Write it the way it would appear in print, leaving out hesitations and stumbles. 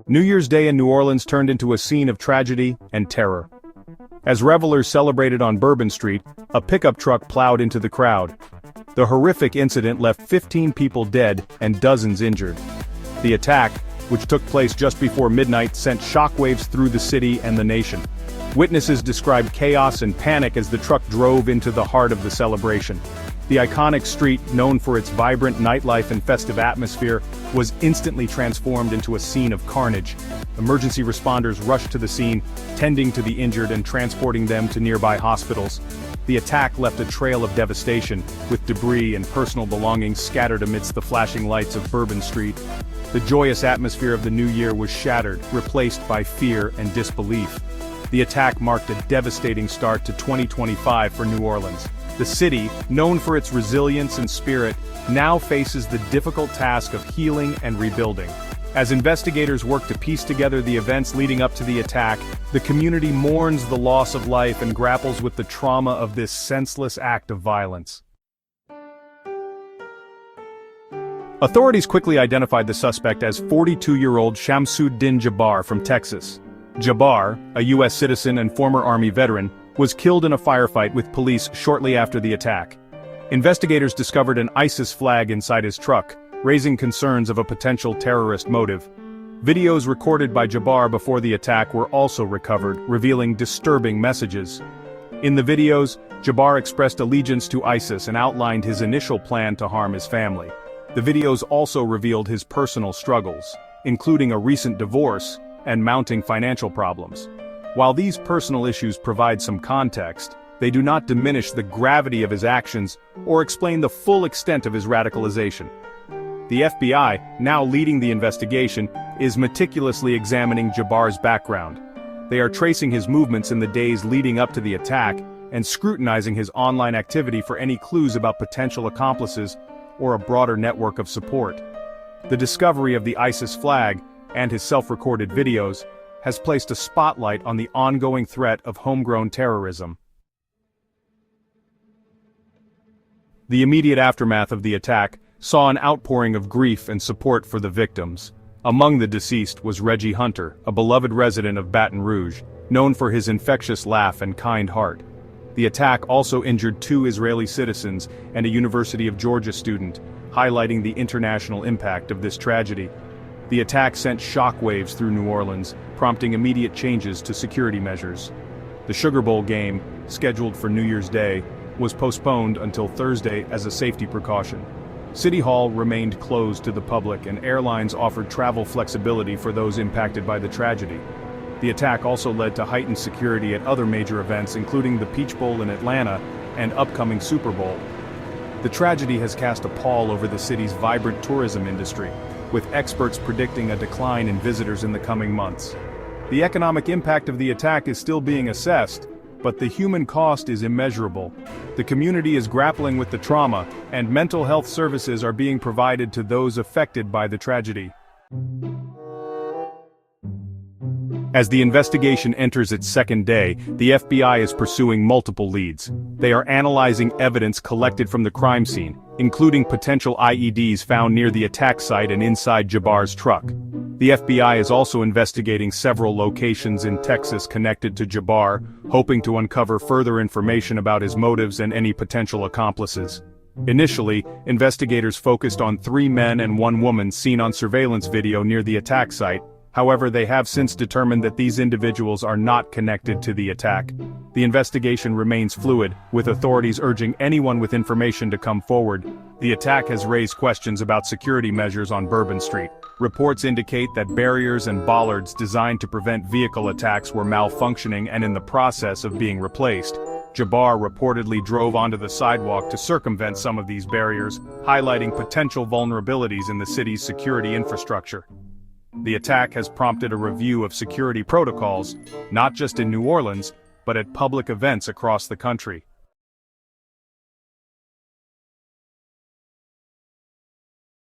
New Year's Day in New Orleans turned into a scene of tragedy and terror. As revelers celebrated on Bourbon Street, a pickup truck plowed into the crowd. The horrific incident left 15 people dead and dozens injured. The attack, which took place just before midnight, sent shockwaves through the city and the nation. Witnesses described chaos and panic as the truck drove into the heart of the celebration. The iconic street, known for its vibrant nightlife and festive atmosphere, was instantly transformed into a scene of carnage. Emergency responders rushed to the scene, tending to the injured and transporting them to nearby hospitals. The attack left a trail of devastation, with debris and personal belongings scattered amidst the flashing lights of Bourbon Street. The joyous atmosphere of the new year was shattered, replaced by fear and disbelief. The attack marked a devastating start to 2025 for New Orleans. The city, known for its resilience and spirit, now faces the difficult task of healing and rebuilding. As investigators work to piece together the events leading up to the attack, the community mourns the loss of life and grapples with the trauma of this senseless act of violence. Authorities quickly identified the suspect as 42-year-old Shamsuddin Jabbar from Texas. Jabbar, a U.S. citizen and former Army veteran, was killed in a firefight with police shortly after the attack. Investigators discovered an ISIS flag inside his truck, raising concerns of a potential terrorist motive. Videos recorded by Jabbar before the attack were also recovered, revealing disturbing messages. In the videos, Jabbar expressed allegiance to ISIS and outlined his initial plan to harm his family. The videos also revealed his personal struggles, including a recent divorce and mounting financial problems. While these personal issues provide some context, they do not diminish the gravity of his actions or explain the full extent of his radicalization. The FBI, now leading the investigation, is meticulously examining Jabbar's background. They are tracing his movements in the days leading up to the attack and scrutinizing his online activity for any clues about potential accomplices or a broader network of support. The discovery of the ISIS flag and his self-recorded videos has placed a spotlight on the ongoing threat of homegrown terrorism. The immediate aftermath of the attack saw an outpouring of grief and support for the victims. Among the deceased was Reggie Hunter, a beloved resident of Baton Rouge, known for his infectious laugh and kind heart. The attack also injured 2 Israeli citizens and a University of Georgia student, highlighting the international impact of this tragedy. The attack sent shockwaves through New Orleans, prompting immediate changes to security measures. The Sugar Bowl game, scheduled for New Year's Day, was postponed until Thursday as a safety precaution. City Hall remained closed to the public and airlines offered travel flexibility for those impacted by the tragedy. The attack also led to heightened security at other major events including the Peach Bowl in Atlanta and upcoming Super Bowl. The tragedy has cast a pall over the city's vibrant tourism industry, with experts predicting a decline in visitors in the coming months. The economic impact of the attack is still being assessed, but the human cost is immeasurable. The community is grappling with the trauma, and mental health services are being provided to those affected by the tragedy. As the investigation enters its second day, the FBI is pursuing multiple leads. They are analyzing evidence collected from the crime scene, including potential IEDs found near the attack site and inside Jabbar's truck. The FBI is also investigating several locations in Texas connected to Jabbar, hoping to uncover further information about his motives and any potential accomplices. Initially, investigators focused on 3 men and 1 woman seen on surveillance video near the attack site. However, they have since determined that these individuals are not connected to the attack. The investigation remains fluid, with authorities urging anyone with information to come forward. The attack has raised questions about security measures on Bourbon Street. Reports indicate that barriers and bollards designed to prevent vehicle attacks were malfunctioning and in the process of being replaced. Jabbar reportedly drove onto the sidewalk to circumvent some of these barriers, highlighting potential vulnerabilities in the city's security infrastructure. The attack has prompted a review of security protocols, not just in New Orleans, but at public events across the country.